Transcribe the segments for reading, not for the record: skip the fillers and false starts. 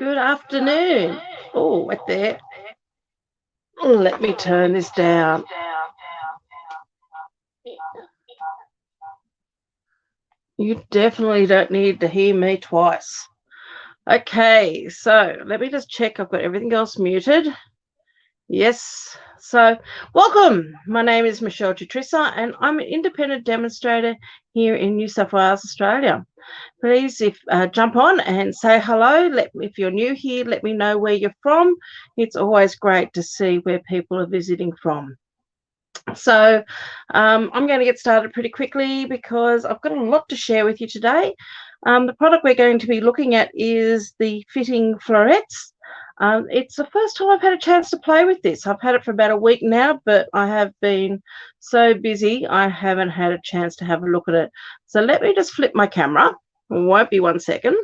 Good afternoon. Oh, right there. Let me turn this down. You definitely don't need to hear me twice. Okay, so let me just check I've got everything else muted. Yes. So welcome. My name is Michelle Tutrissa and I'm an independent demonstrator here in New South Wales, Australia. Please jump on and say hello. If you're new here, let me know where you're from. It's always great to see where people are visiting from. So I'm going to get started pretty quickly because I've got a lot to share with you today. The product we're going to be looking at is the fitting florets. It's the first time I've had a chance to play with this. I've had it for about a week now, but I have been so busy I haven't had a chance to have a look at it. So let me just flip my camera. It won't be 1 second.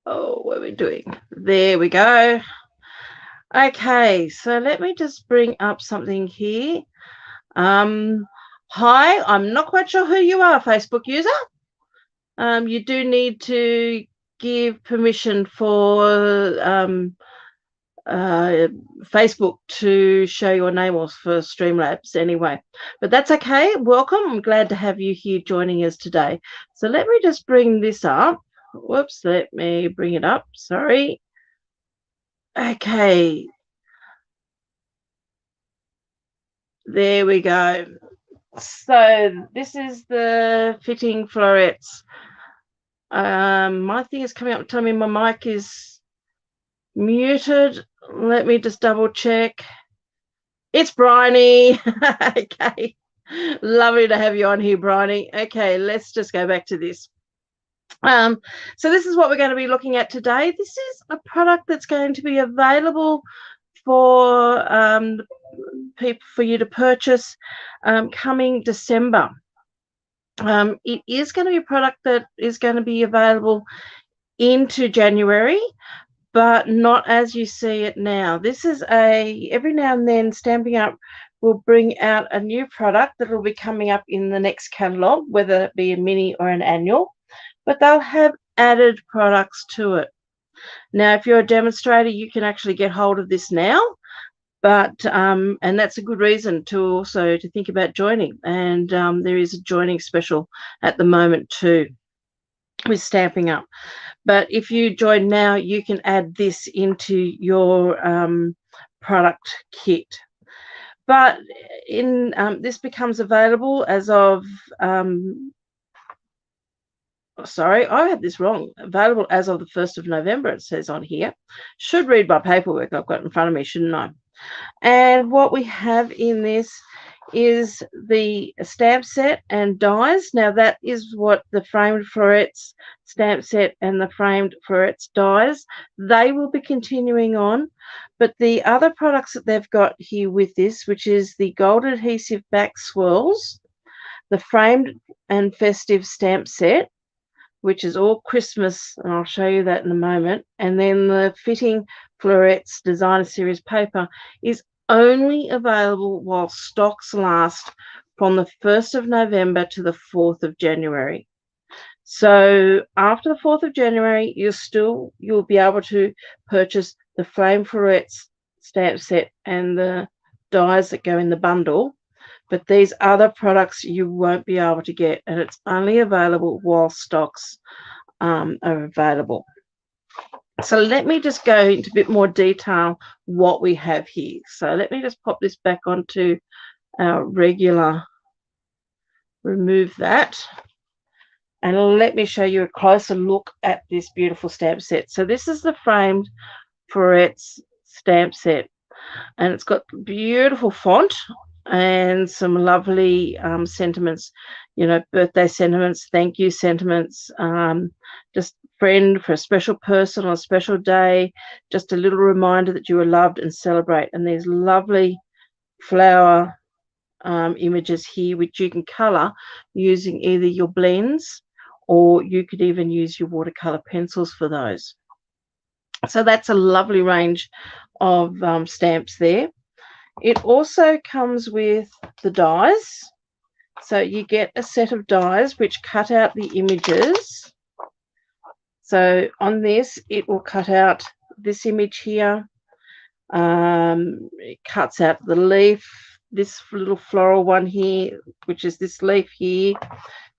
Oh, what are we doing? There we go. Okay, so let me just bring up something here. Hi, I'm not quite sure who you are, Facebook user. You do need to give permission for Facebook to show your name, or for Streamlabs anyway. But that's okay. Welcome. I'm glad to have you here joining us today. So let me just bring this up. Whoops, let me bring it up. Sorry. Okay. There we go. So this is the fitting florets. My thing is coming up telling me my mic is muted. Let me just double check. It's Bryony. Okay. Lovely to have you on here, Bryony. Okay, let's just go back to this. So this is what we're going to be looking at today. This is a product that's going to be available for people, for you to purchase coming December. It is going to be a product that is going to be available into January, but not as you see it now. This is every now and then Stamping Up will bring out a new product that will be coming up in the next catalogue, whether it be a mini or an annual, but they'll have added products to it. Now, if you're a demonstrator, you can actually get hold of this now, but and that's a good reason to also to think about joining. And there is a joining special at the moment too with Stamping Up. But if you join now, you can add this into your product kit. But in this becomes available as of sorry, I had this wrong. Available as of the 1st of November, it says on here. Should read my paperwork I've got in front of me, shouldn't I? And what we have in this is the stamp set and dies. Now that is what the framed florets stamp set and the framed florets dies, they will be continuing on. But the other products that they've got here with this, which is the gold adhesive back swirls, the framed and festive stamp set, which is all Christmas, and I'll show you that in a moment, and then the fitting florets designer series paper is only available while stocks last from the 1st of November to the 4th of January. So after the 4th of January, you'll be able to purchase the flame florets stamp set and the dies that go in the bundle. But these other products you won't be able to get, and it's only available while stocks are available. So let me just go into a bit more detail what we have here. So let me just pop this back onto our regular, remove that, and let me show you a closer look at this beautiful stamp set. So this is the framed florets stamp set, and it's got beautiful font and some lovely sentiments, you know, birthday sentiments, thank you sentiments, just friend for a special person on a special day, just a little reminder that you are loved and celebrate. And there's lovely flower images here, which you can color using either your blends, or you could even use your watercolor pencils for those. So that's a lovely range of stamps there. It also comes with the dies. So you get a set of dies which cut out the images So on this, it will cut out this image here. It cuts out the leaf, this little floral one here, which is this leaf here.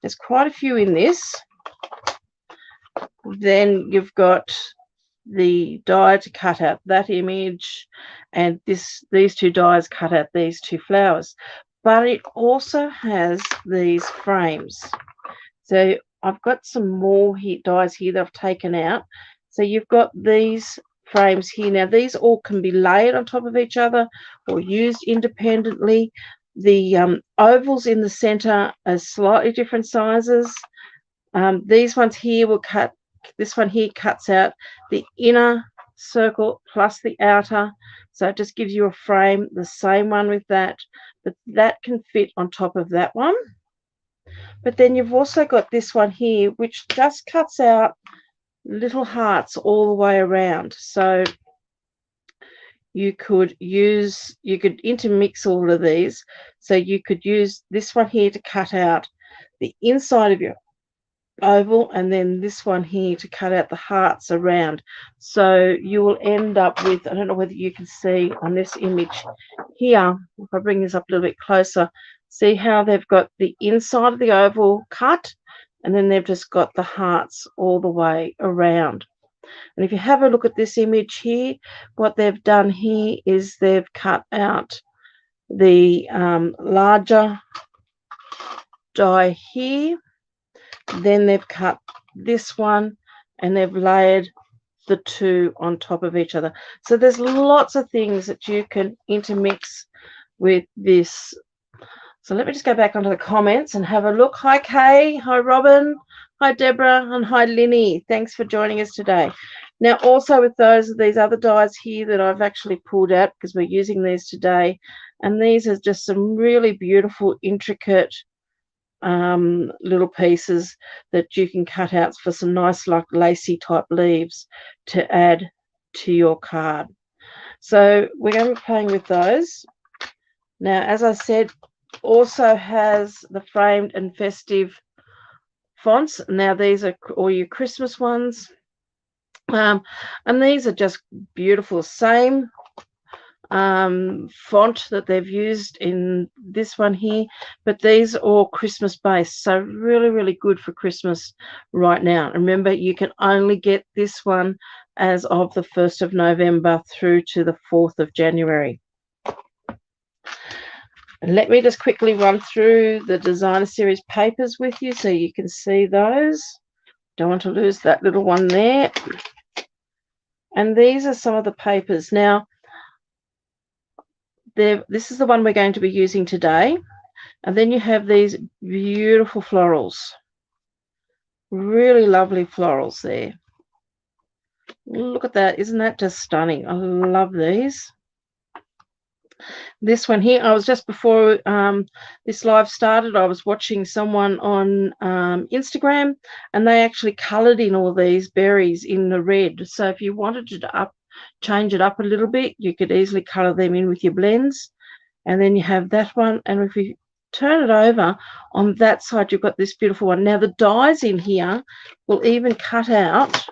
There's quite a few in this. Then you've got the die to cut out that image, and these two dies cut out these two flowers. But it also has these frames. So I've got some more dies here that I've taken out. So you've got these frames here. Now these all can be layered on top of each other or used independently. The ovals in the center are slightly different sizes. These ones here will cut, this one here cuts out the inner circle plus the outer. So it just gives you a frame, the same one with that, but that can fit on top of that one. But then you've also got this one here, which just cuts out little hearts all the way around. So you could intermix all of these. So you could use this one here to cut out the inside of your oval, and then this one here to cut out the hearts around. So you will end up with, I don't know whether you can see on this image here, if I bring this up a little bit closer, see how they've got the inside of the oval cut, and then they've just got the hearts all the way around. And if you have a look at this image here, what they've done here is they've cut out the larger die here. Then they've cut this one and they've layered the two on top of each other. So there's lots of things that you can intermix with this. So let me just go back onto the comments and have a look. Hi Kay, hi Robin, hi Deborah, and hi Linny. Thanks for joining us today. Now also with these other dies here that I've actually pulled out because we're using these today, and these are just some really beautiful, intricate little pieces that you can cut out for some nice like lacy type leaves to add to your card. So we're going to be playing with those. Now, as I said, also has the framed and festive fonts. Now these are all your Christmas ones, and these are just beautiful. Same font that they've used in this one here, but these are all Christmas based, so really, really good for Christmas right now. Remember, you can only get this one as of the 1st of November through to the 4th of January. And let me just quickly run through the designer series papers with you so you can see those. Don't want to lose that little one there. And these are some of the papers. Now, this is the one we're going to be using today. And then you have these beautiful florals. Really lovely florals there. Look at that. Isn't that just stunning? I love these. This one here, I was just before this live started, I was watching someone on Instagram, and they actually coloured in all these berries in the red. So if you wanted to change it up a little bit, you could easily colour them in with your blends. And then you have that one, and if you turn it over on that side, you've got this beautiful one. Now the dies in here will even cut out.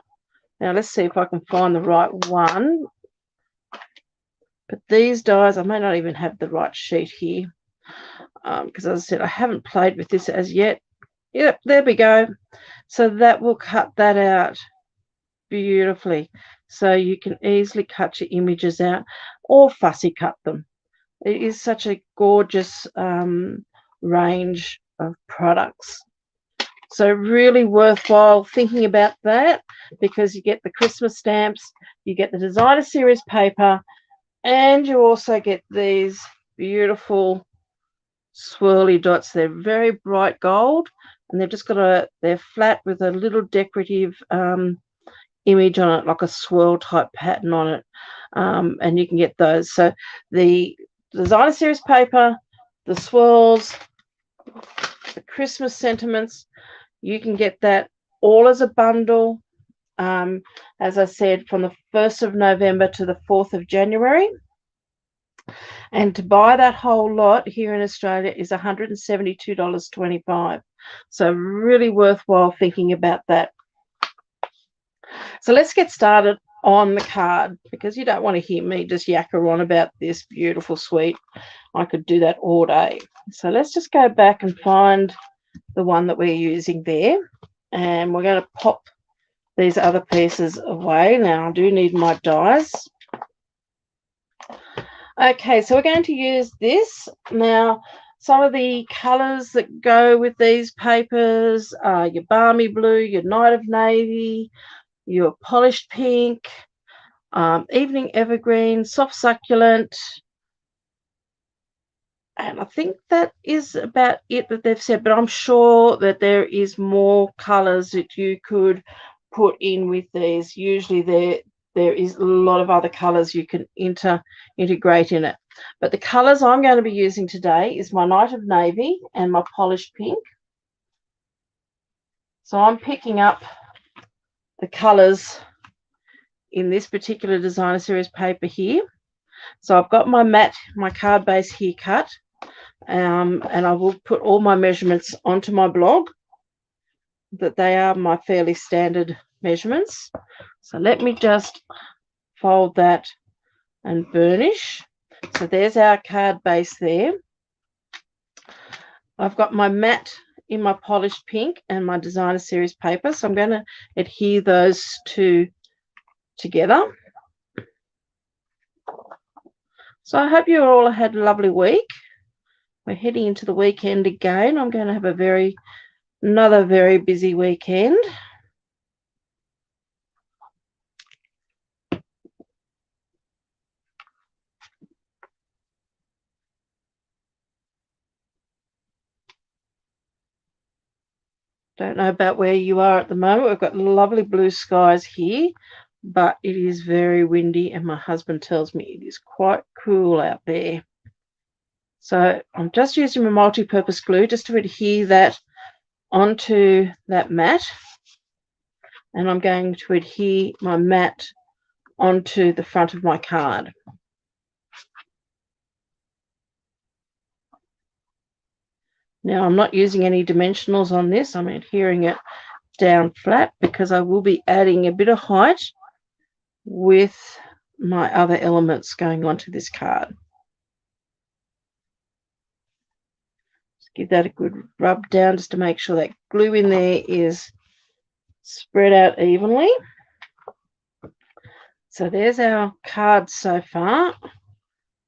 Now let's see if I can find the right one. But these dies, I may not even have the right sheet here, because as I said, I haven't played with this as yet. Yep, there we go. So that will cut that out beautifully. So you can easily cut your images out or fussy cut them. It is such a gorgeous range of products. So really worthwhile thinking about that, because you get the Christmas stamps, you get the designer series paper, and you also get these beautiful swirly dots. They're very bright gold, and they've just got they're flat with a little decorative image on it, like a swirl type pattern on it. And you can get those. So the designer series paper, the swirls, the Christmas sentiments, you can get that all as a bundle. As I said, from the 1st of November to the 4th of January. And to buy that whole lot here in Australia is $172.25. So really worthwhile thinking about that. So let's get started on the card, because you don't want to hear me just yacker on about this beautiful suite. I could do that all day. So let's just go back and find the one that we're using there. And we're going to pop these other pieces away. Now, I do need my dies. Okay, so we're going to use this. Now, some of the colours that go with these papers are your balmy blue, your night of navy, your polished pink, evening evergreen, soft succulent. And I think that is about it that they've said, but I'm sure that there is more colours that you could put in with these. Usually there is a lot of other colours you can integrate in it. But the colours I'm going to be using today is my night of navy and my polished pink. So I'm picking up the colours in this particular designer series paper here. So I've got my matte, my card base here cut. And I will put all my measurements onto my blog, that they are my fairly standard measurements. So let me just fold that and burnish. So there's our card base there. I've got my matte in my polished pink and my designer series paper. So I'm going to adhere those two together. So I hope you all had a lovely week. We're heading into the weekend again. I'm going to have another very busy weekend. Don't know about where you are at the moment. We've got lovely blue skies here, but it is very windy, and my husband tells me it is quite cool out there. So I'm just using my multi-purpose glue just to adhere that onto that mat, and I'm going to adhere my mat onto the front of my card. Now, I'm not using any dimensionals on this. I'm adhering it down flat because I will be adding a bit of height with my other elements going onto this card. Just give that a good rub down just to make sure that glue in there is spread out evenly. So there's our card so far.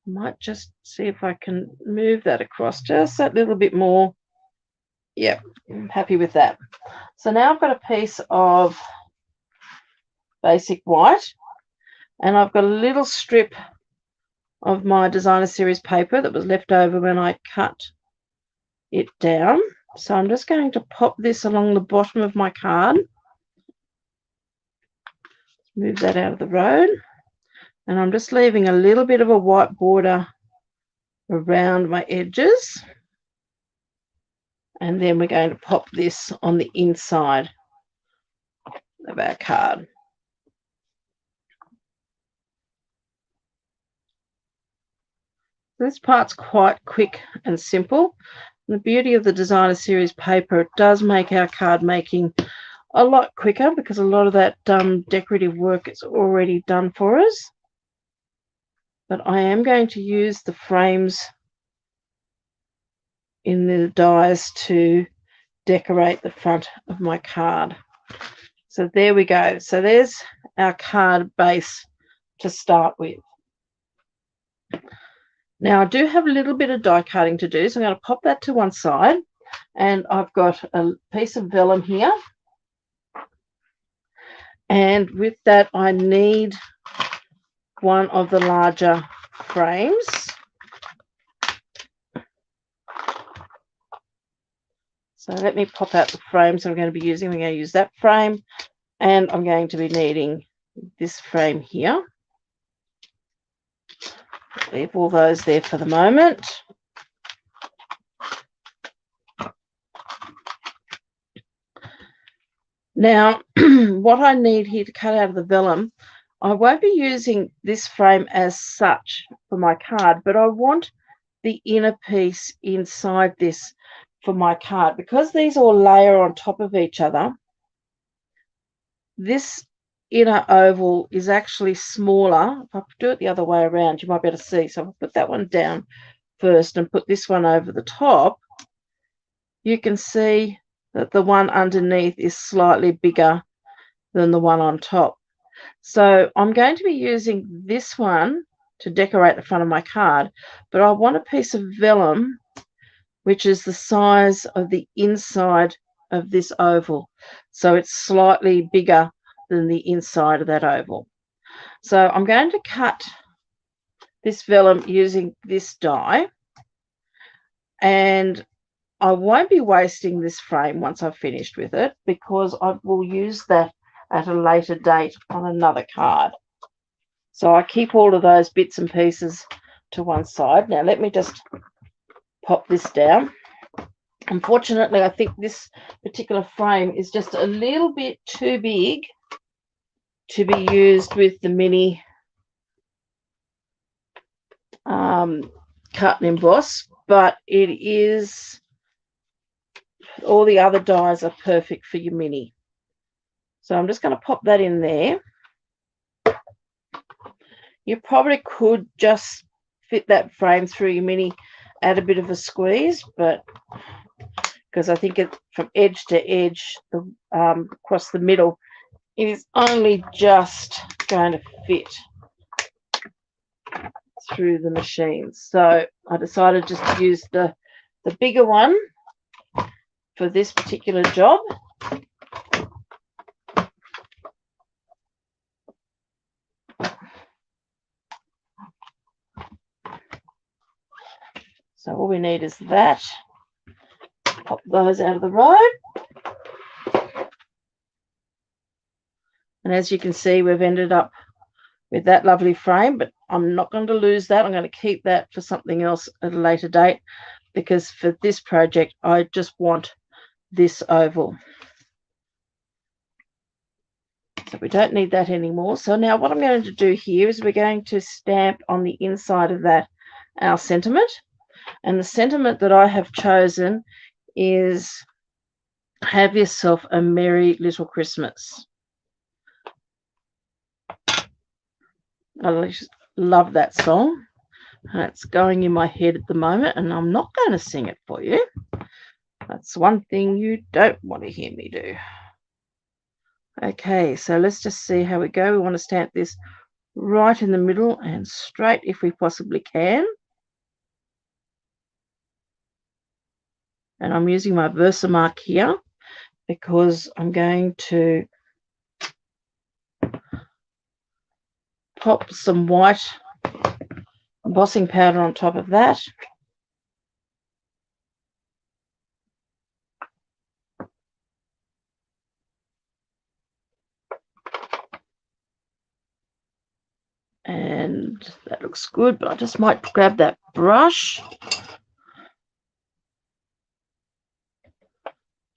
I might just see if I can move that across just a little bit more. Yep, I'm happy with that. So now I've got a piece of basic white, and I've got a little strip of my designer series paper that was left over when I cut it down. So I'm just going to pop this along the bottom of my card. Move that out of the road. And I'm just leaving a little bit of a white border around my edges. And then we're going to pop this on the inside of our card. This part's quite quick and simple. And the beauty of the designer series paper, it does make our card making a lot quicker because a lot of that decorative work is already done for us. But I am going to use the frames in the dies to decorate the front of my card. So there we go. So there's our card base to start with. Now I do have a little bit of die cutting to do, so I'm going to pop that to one side, and I've got a piece of vellum here, and with that I need one of the larger frames. So let me pop out the frames I'm going to be using. We're going to use that frame, and I'm going to be needing this frame here. Leave all those there for the moment. Now, what I need here to cut out of the vellum, I won't be using this frame as such for my card, but I want the inner piece inside this for my card. Because these all layer on top of each other, this inner oval is actually smaller. If I do it the other way around, you might be able to see. So I'll put that one down first and put this one over the top. You can see that the one underneath is slightly bigger than the one on top. So I'm going to be using this one to decorate the front of my card, but I want a piece of vellum which is the size of the inside of this oval. So it's slightly bigger than the inside of that oval. So I'm going to cut this vellum using this die, and I won't be wasting this frame once I've finished with it, because I will use that at a later date on another card. So I keep all of those bits and pieces to one side. Now let me just pop this down. Unfortunately, I think this particular frame is just a little bit too big to be used with the mini cut and emboss, but it is, all the other dies are perfect for your mini. So I'm just going to pop that in there. You probably could just fit that frame through your mini, add a bit of a squeeze, but because I think it from edge to edge, across the middle, it is only just going to fit through the machine. So I decided just to use the bigger one for this particular job. So all we need is that. Pop those out of the road. And as you can see, we've ended up with that lovely frame, but I'm not going to lose that. I'm going to keep that for something else at a later date, because for this project, I just want this oval. So we don't need that anymore. So now what I'm going to do here is we're going to stamp on the inside of that our sentiment. And the sentiment that I have chosen is "Have yourself a merry little Christmas." I love that song. It's going in my head at the moment, and I'm not going to sing it for you. That's one thing you don't want to hear me do. Okay, so let's just see how we go. We want to stamp this right in the middle and straight if we possibly can. And I'm using my Versamark here because I'm going to pop some white embossing powder on top of that. And that looks good, but I just might grab that brush.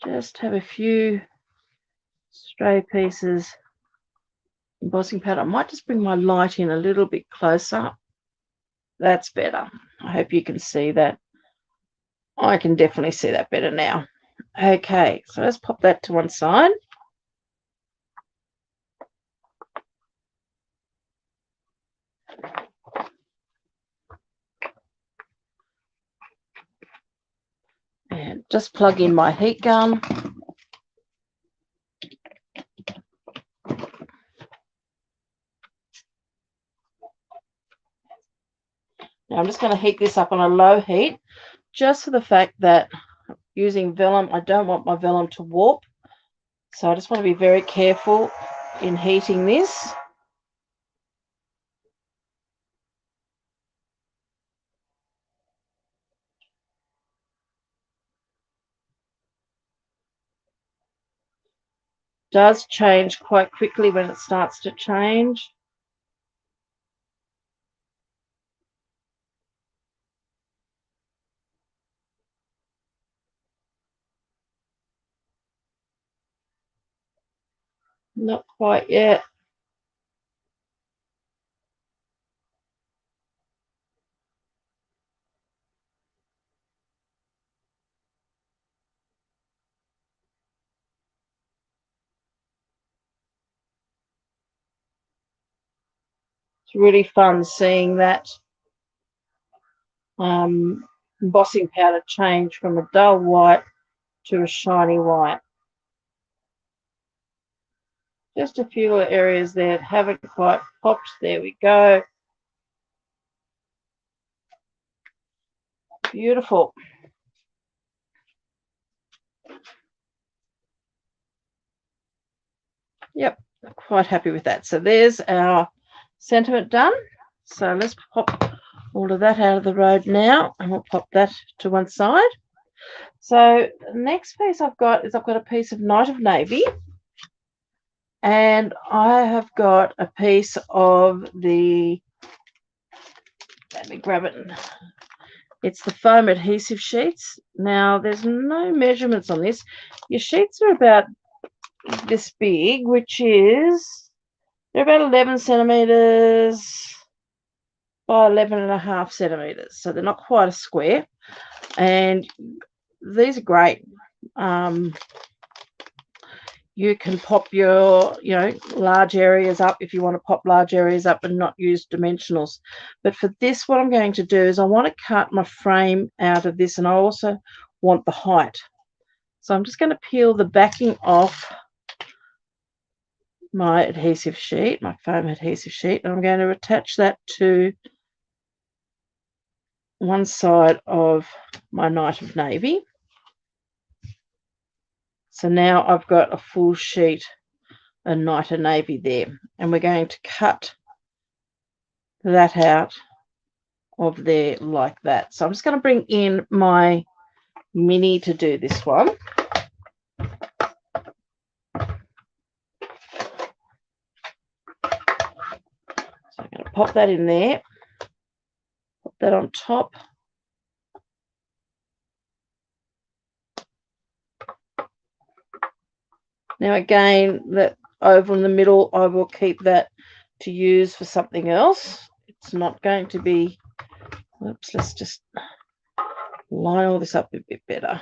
Just have a few stray pieces embossing powder. I might just bring my light in a little bit closer. That's better. I hope you can see that. I can definitely see that better now. Okay, so let's pop that to one side. And just plug in my heat gun. Now I'm just going to heat this up on a low heat, just for the fact that using vellum, I don't want my vellum to warp. So I just want to be very careful in heating this. Does change quite quickly when it starts to change. Not quite yet. It's really fun seeing that embossing powder change from a dull white to a shiny white. Just a few areas there that haven't quite popped. There we go. Beautiful. Yep, quite happy with that. So there's our sentiment done. So let's pop all of that out of the road now, and we'll pop that to one side. So the next piece I've got is I've got a piece of Night of Navy, and I have got a piece of the, let me grab it. It's the foam adhesive sheets. Now there's no measurements on this. Your sheets are about this big, which is, they're about 11 centimeters by 11.5 centimeters. So they're not quite a square. And these are great. You can pop your, large areas up if you want to pop large areas up and not use dimensionals. But for this, what I'm going to do is I want to cut my frame out of this, and I also want the height. So I'm just going to peel the backing off my adhesive sheet, my foam adhesive sheet, and I'm going to attach that to one side of my Night of Navy. So now I've got a full sheet of Night of Navy there, and we're going to cut that out of there like that. So I'm just going to bring in my mini to do this one. So I'm going to pop that in there, pop that on top. Now again, that oval in the middle, I will keep that to use for something else. It's not going to be, oops, let's just line all this up a bit better.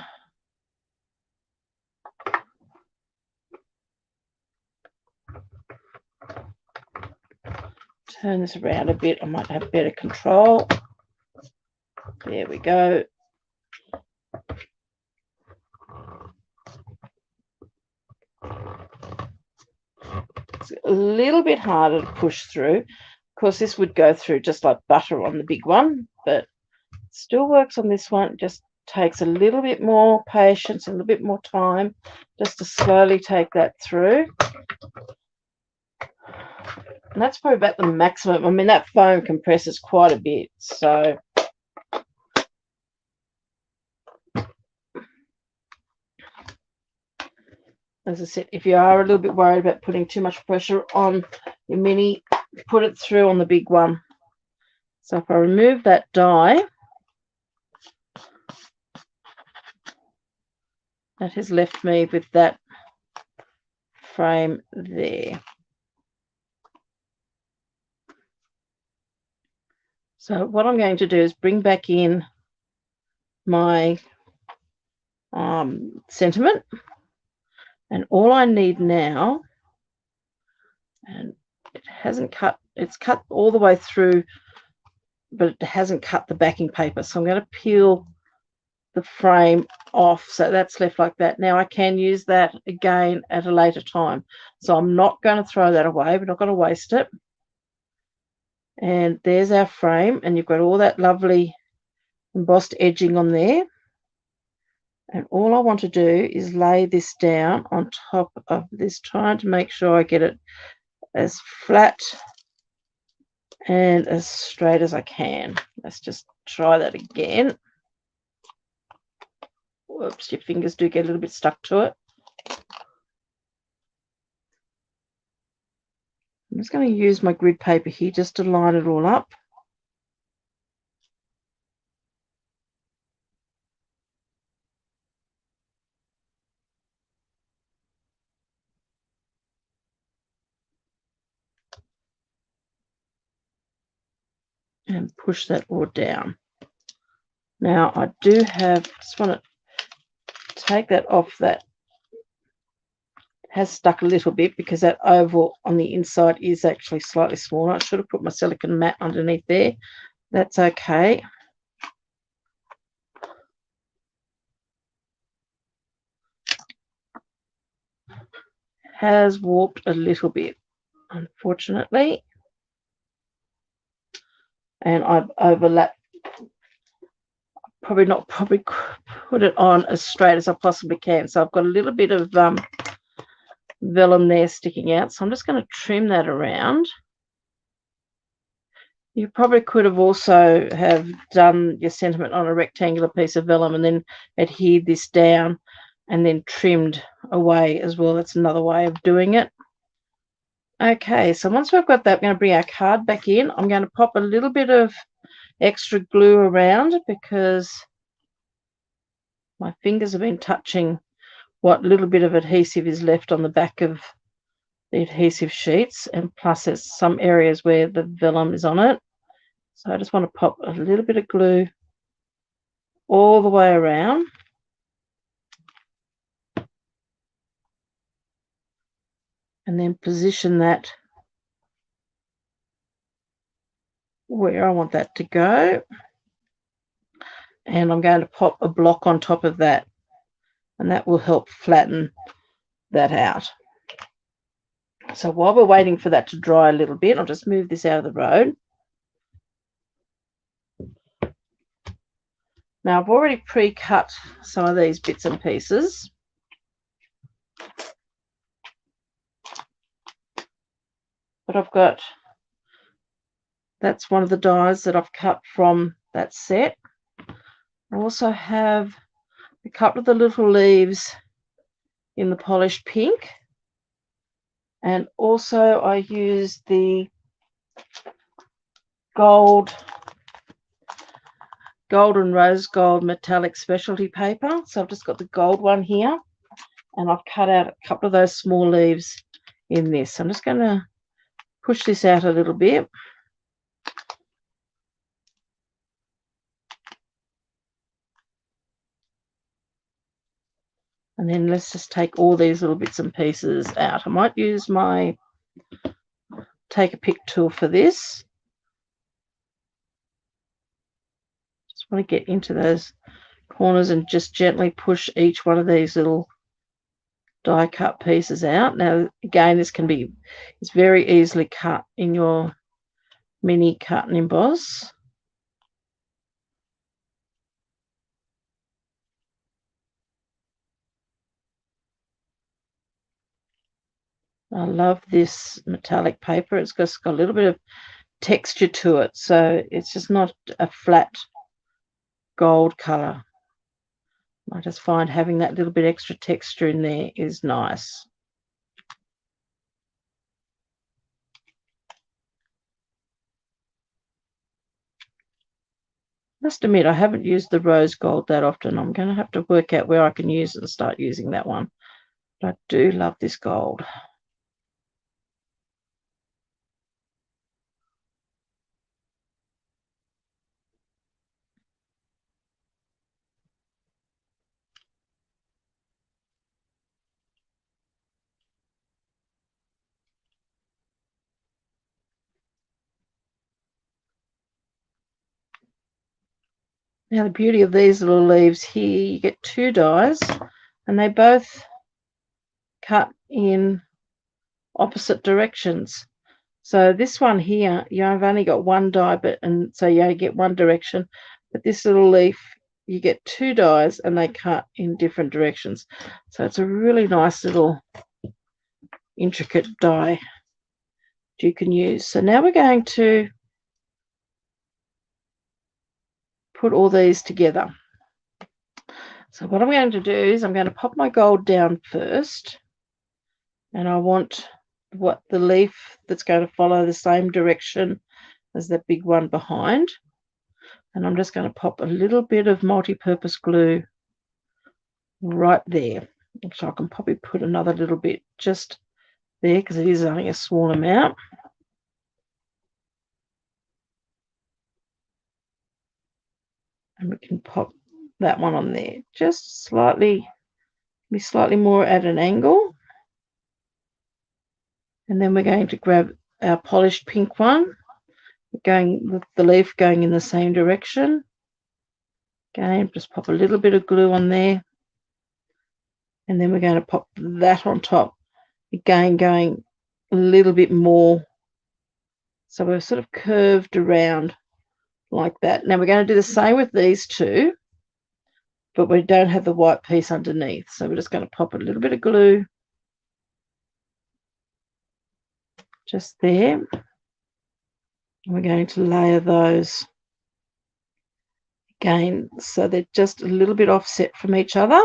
Turn this around a bit, I might have better control. There we go. It's a little bit harder to push through. Of course, this would go through just like butter on the big one, but it still works on this one. It just takes a little bit more patience, a little bit more time just to slowly take that through. And that's probably about the maximum. I mean, that foam compresses quite a bit, so as I said, if you are a little bit worried about putting too much pressure on your mini, put it through on the big one. So if I remove that die, that has left me with that frame there. So what I'm going to do is bring back in my sentiment, and all I need now, and it hasn't cut, it's cut all the way through, but it hasn't cut the backing paper. So I'm going to peel the frame off, so that's left like that. Now I can use that again at a later time, so I'm not going to throw that away. We're not going to waste it. And there's our frame, and you've got all that lovely embossed edging on there. And all I want to do is lay this down on top of this, trying to make sure I get it as flat and as straight as I can. Let's just try that again. Whoops, your fingers do get a little bit stuck to it. I'm just going to use my grid paper here just to line it all up. And push that all down. Now I do have, just want to take that off that has stuck a little bit because that oval on the inside is actually slightly smaller. I should have put my silicone mat underneath there. That's okay. Has warped a little bit, unfortunately. And I've overlapped, probably put it on as straight as I possibly can. So I've got a little bit of vellum there sticking out. So I'm just going to trim that around. You probably could have also have done your sentiment on a rectangular piece of vellum and then adhered this down and then trimmed away as well. That's another way of doing it. Okay, so once we've got that, we're going to bring our card back in. I'm going to pop a little bit of extra glue around because my fingers have been touching what little bit of adhesive is left on the back of the adhesive sheets, and plus there's some areas where the vellum is on it. So I just want to pop a little bit of glue all the way around. And then position that where I want that to go. And I'm going to pop a block on top of that, and that will help flatten that out. So while we're waiting for that to dry a little bit, I'll just move this out of the road. Now I've already pre-cut some of these bits and pieces. But I've got, that's one of the dies that I've cut from that set. I also have a couple of the little leaves in the polished pink. And also I used the golden rose gold metallic specialty paper. So I've just got the gold one here, and I've cut out a couple of those small leaves in this. I'm just going to push this out a little bit. And then let's just take all these little bits and pieces out. I might use my take a pick tool for this. Just want to get into those corners and just gently push each one of these little die cut pieces out. Now again, this can be, it's very easily cut in your mini cut and emboss. I love this metallic paper. It's just got a little bit of texture to it, so it's just not a flat gold color. I just find having that little bit extra texture in there is nice. I must admit, I haven't used the rose gold that often. I'm going to have to work out where I can use it and start using that one. But I do love this gold. Now the beauty of these little leaves here, you get two dies and they both cut in opposite directions. So this one here, I've only got one die, and so you only get one direction. But this little leaf, you get two dies and they cut in different directions. So it's a really nice little intricate die you can use. So now we're going to put all these together. So what I'm going to do is I'm going to pop my gold down first, and I want what the leaf that's going to follow the same direction as that big one behind. And I'm just going to pop a little bit of multi-purpose glue right there. So I can probably put another little bit just there because it is only a small amount. And we can pop that one on there, just slightly, be slightly more at an angle. And then we're going to grab our polished pink one, going with the leaf going in the same direction. Again, just pop a little bit of glue on there. And then we're going to pop that on top. Again, going a little bit more. So we're sort of curved around like that. Now we're going to do the same with these two, but we don't have the white piece underneath. So we're just going to pop a little bit of glue just there. And we're going to layer those again, so they're just a little bit offset from each other.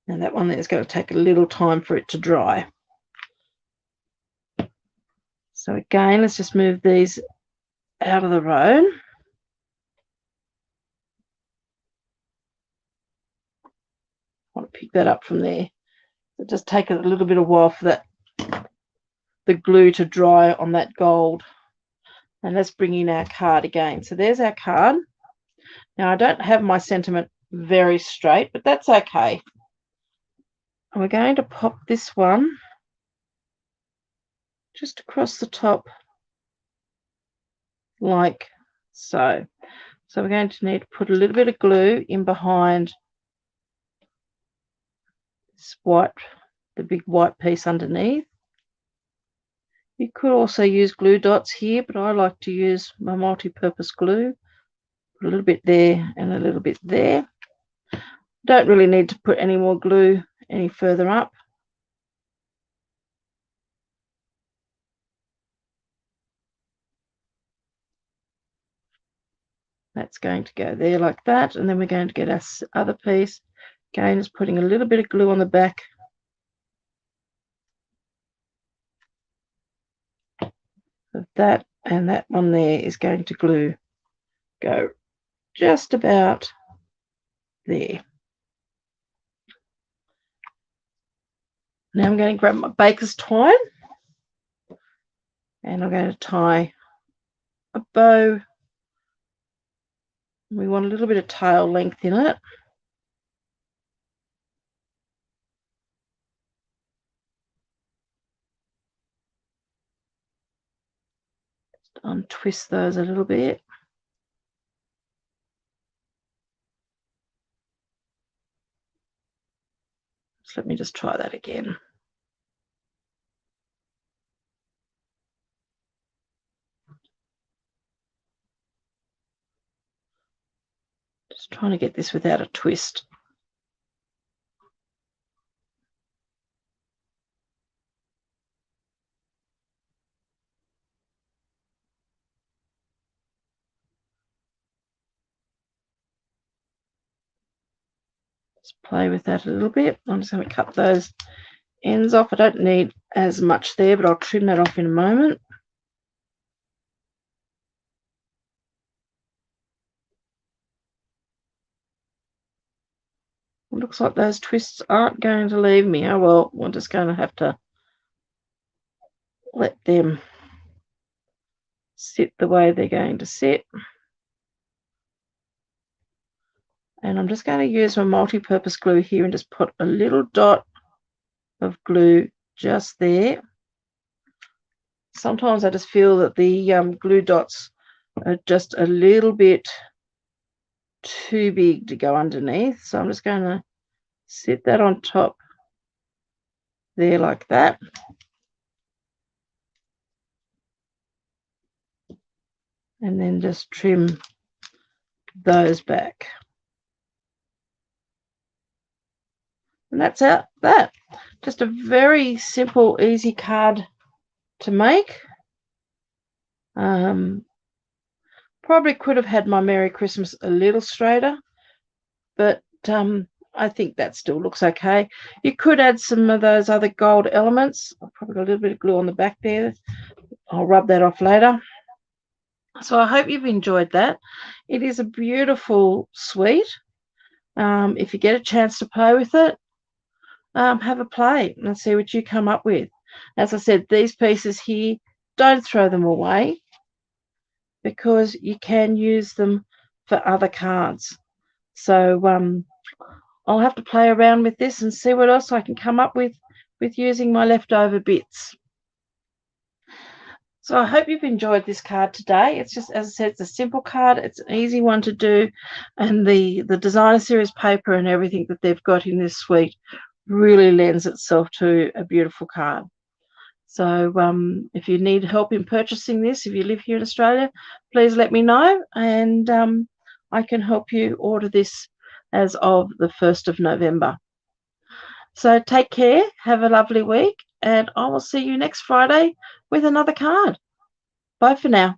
And that one there is going to take a little time for it to dry. So again, let's just move these out of the road. I want to pick that up from there. It just takes a little bit of while for the glue to dry on that gold. And let's bring in our card again. So there's our card. Now I don't have my sentiment very straight, but that's okay. And we're going to pop this one just across the top like so. So we're going to need to put a little bit of glue in behind this white, the big white piece underneath. You could also use glue dots here, but I like to use my multi-purpose glue. Put a little bit there and a little bit there. Don't really need to put any more glue any further up. That's going to go there like that. And then we're going to get our other piece. Again, just putting a little bit of glue on the back. Of that, and that one there is going to go just about there. Now I'm going to grab my baker's twine and I'm going to tie a bow. We want a little bit of tail length in it. Just untwist those a little bit. So let me just try that again. Just trying to get this without a twist. Just play with that a little bit. I'm just going to cut those ends off. I don't need as much there, but I'll trim that off in a moment. It looks like those twists aren't going to leave me. Oh well, we're just going to have to let them sit the way they're going to sit. And I'm just going to use my multi-purpose glue here and just put a little dot of glue just there. Sometimes I just feel that the glue dots are just a little bit too big to go underneath. So I'm just going to sit that on top there like that. And then just trim those back. And that's that. Just a very simple, easy card to make. Probably could have had my Merry Christmas a little straighter, but I think that still looks okay. You could add some of those other gold elements. I've probably got a little bit of glue on the back there. I'll rub that off later. So I hope you've enjoyed that. It is a beautiful sweet. If you get a chance to play with it, have a play and see what you come up with. As I said, these pieces here, don't throw them away because you can use them for other cards. So I'll have to play around with this and see what else I can come up with using my leftover bits. So I hope you've enjoyed this card today. It's just, as I said, it's a simple card. It's an easy one to do. And the designer series paper and everything that they've got in this suite really lends itself to a beautiful card. So if you need help in purchasing this, if you live here in Australia, please let me know, and I can help you order this as of the 1st of November. So take care, have a lovely week, and I will see you next Friday with another card. Bye for now.